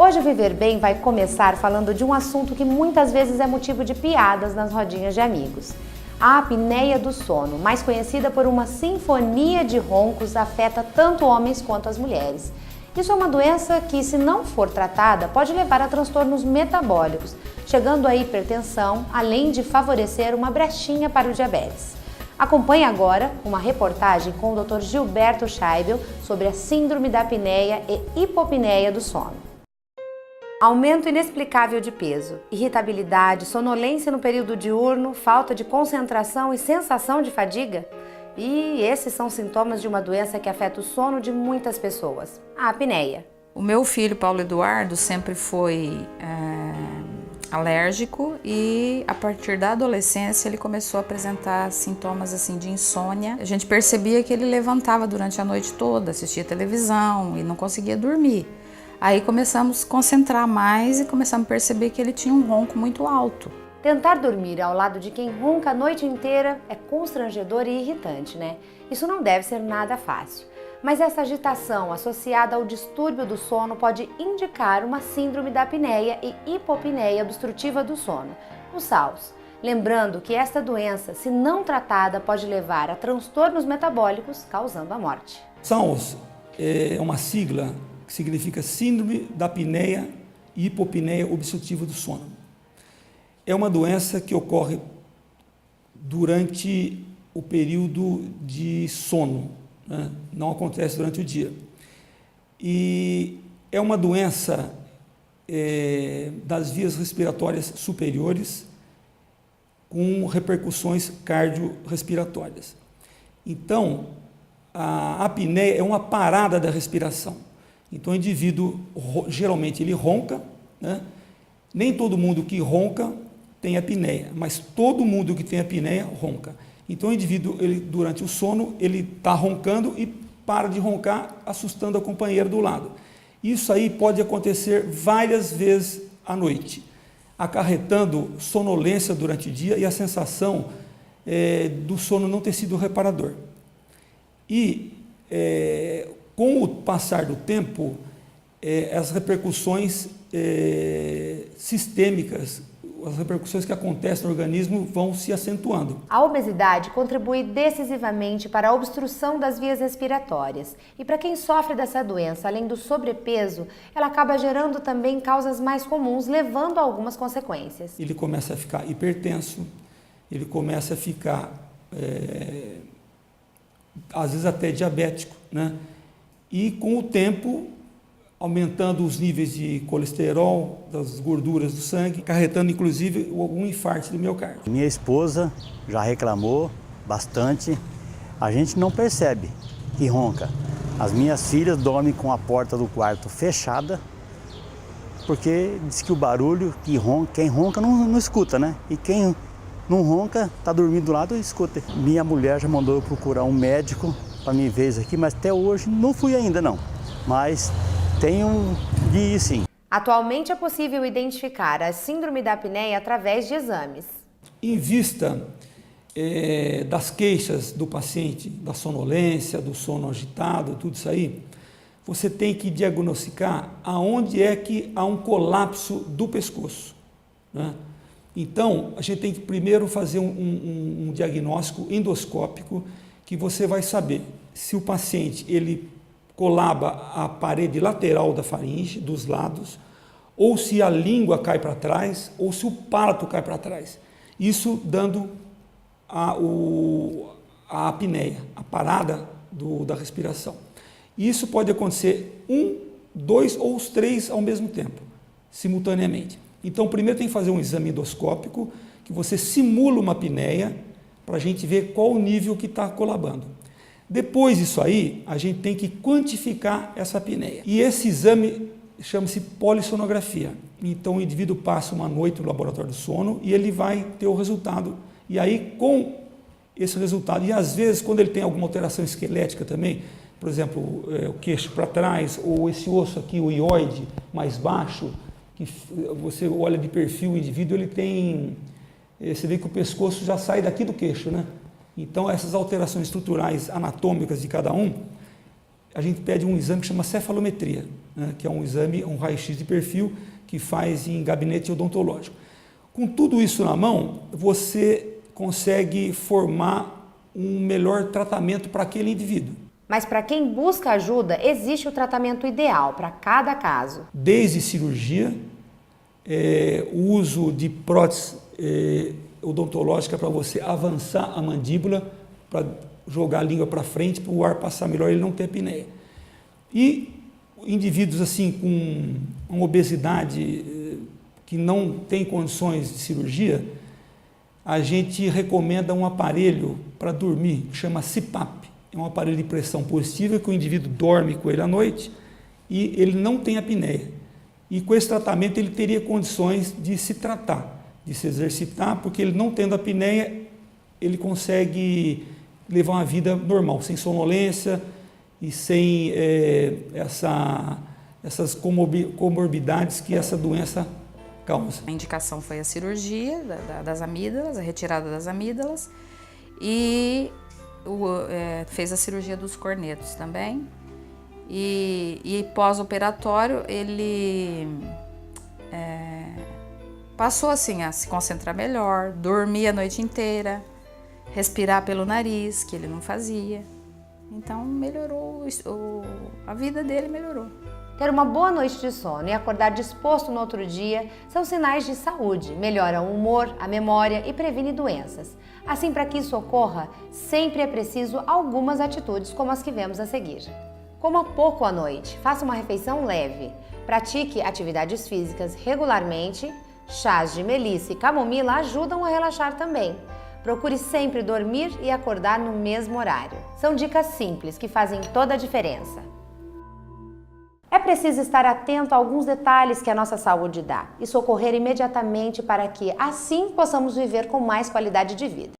Hoje o Viver Bem vai começar falando de um assunto que muitas vezes é motivo de piadas nas rodinhas de amigos. A apneia do sono, mais conhecida por uma sinfonia de roncos, afeta tanto homens quanto as mulheres. Isso é uma doença que, se não for tratada, pode levar a transtornos metabólicos, chegando à hipertensão, além de favorecer uma brechinha para o diabetes. Acompanhe agora uma reportagem com o Dr. Gilberto Scheibel sobre a síndrome da apneia e hipopneia do sono. Aumento inexplicável de peso, irritabilidade, sonolência no período diurno, falta de concentração e sensação de fadiga? E esses são sintomas de uma doença que afeta o sono de muitas pessoas, a apneia. O meu filho, Paulo Eduardo, sempre foi alérgico e a partir da adolescência ele começou a apresentar sintomas assim de insônia. A gente percebia que ele levantava durante a noite toda, assistia televisão e não conseguia dormir. Aí começamos a concentrar mais e começamos a perceber que ele tinha um ronco muito alto. Tentar dormir ao lado de quem ronca a noite inteira é constrangedor e irritante, né? Isso não deve ser nada fácil. Mas essa agitação associada ao distúrbio do sono pode indicar uma síndrome da apneia e hipopneia obstrutiva do sono, os SAOS. Lembrando que esta doença, se não tratada, pode levar a transtornos metabólicos, causando a morte. SAOS é uma sigla que significa Síndrome da Apneia e Hipopneia Obstrutiva do Sono. É uma doença que ocorre durante o período de sono, né? Não acontece durante o dia. E é uma doença das vias respiratórias superiores com repercussões cardiorrespiratórias. Então, a apneia é uma parada da respiração. Então, o indivíduo, geralmente, ele ronca, né? Nem todo mundo que ronca tem apneia, mas todo mundo que tem apneia ronca. Então, o indivíduo, durante o sono, ele está roncando e para de roncar, assustando a companheira do lado. Isso aí pode acontecer várias vezes à noite, acarretando sonolência durante o dia e a sensação do sono não ter sido reparador. E com o passar do tempo, as repercussões sistêmicas, as repercussões que acontecem no organismo vão se acentuando. A obesidade contribui decisivamente para a obstrução das vias respiratórias. E para quem sofre dessa doença, além do sobrepeso, ela acaba gerando também causas mais comuns, levando a algumas consequências. Ele começa a ficar hipertenso, ele começa a ficar, às vezes até diabético, né? E com o tempo, aumentando os níveis de colesterol, das gorduras do sangue, acarretando inclusive algum infarto do miocárdio. Minha esposa já reclamou bastante, a gente não percebe que ronca. As minhas filhas dormem com a porta do quarto fechada, porque diz que o barulho, quem ronca não escuta, né? E quem não ronca, está dormindo do lado e escuta. Minha mulher já mandou eu procurar um médico para me ver isso aqui, mas até hoje não fui ainda não, mas tenho de ir sim. Atualmente é possível identificar a síndrome da apneia através de exames. Em vista das queixas do paciente, da sonolência, do sono agitado, tudo isso aí, você tem que diagnosticar aonde é que há um colapso do pescoço, né? Então, a gente tem que primeiro fazer um diagnóstico endoscópico, que você vai saber se o paciente ele colaba a parede lateral da faringe, dos lados, ou se a língua cai para trás, ou se o palato cai para trás. Isso dando a apneia, a parada da respiração. Isso pode acontecer 1, 2 ou os 3 ao mesmo tempo, simultaneamente. Então, primeiro tem que fazer um exame endoscópico, que você simula uma apneia, para a gente ver qual o nível que está colabando. Depois disso aí, a gente tem que quantificar essa apneia. E esse exame chama-se polissonografia. Então, o indivíduo passa uma noite no laboratório do sono e ele vai ter o resultado. E aí, com esse resultado, e às vezes, quando ele tem alguma alteração esquelética também, por exemplo, o queixo para trás, ou esse osso aqui, o ióide, mais baixo, que você olha de perfil, o indivíduo, ele tem... Você vê que o pescoço já sai daqui do queixo, né? Então, essas alterações estruturais anatômicas de cada um a gente pede um exame que chama cefalometria, né, que é um exame, um raio-x de perfil que faz em gabinete odontológico. Com tudo isso na mão, você consegue formar um melhor tratamento para aquele indivíduo. Mas para quem busca ajuda, existe o tratamento ideal para cada caso. Desde cirurgia, o uso de prótese odontológica para você avançar a mandíbula, para jogar a língua para frente, para o ar passar melhor, ele não ter apneia. E indivíduos assim com uma obesidade que não tem condições de cirurgia, a gente recomenda um aparelho para dormir, que chama CPAP. É um aparelho de pressão positiva que o indivíduo dorme com ele à noite e ele não tem apneia. E com esse tratamento ele teria condições de se tratar, de se exercitar, porque ele não tendo apneia, ele consegue levar uma vida normal, sem sonolência e sem essas comorbidades que essa doença causa. A indicação foi a cirurgia das amígdalas, a retirada das amígdalas e fez a cirurgia dos cornetos também. E pós-operatório ele passou assim a se concentrar melhor, dormir a noite inteira, respirar pelo nariz, que ele não fazia. Então melhorou, a vida dele melhorou. Ter uma boa noite de sono e acordar disposto no outro dia são sinais de saúde, melhora o humor, a memória e previne doenças. Assim, para que isso ocorra, sempre é preciso algumas atitudes como as que vemos a seguir. Coma pouco à noite, faça uma refeição leve, pratique atividades físicas regularmente, chás de melissa e camomila ajudam a relaxar também. Procure sempre dormir e acordar no mesmo horário. São dicas simples que fazem toda a diferença. É preciso estar atento a alguns detalhes que a nossa saúde dá e socorrer imediatamente para que, assim, possamos viver com mais qualidade de vida.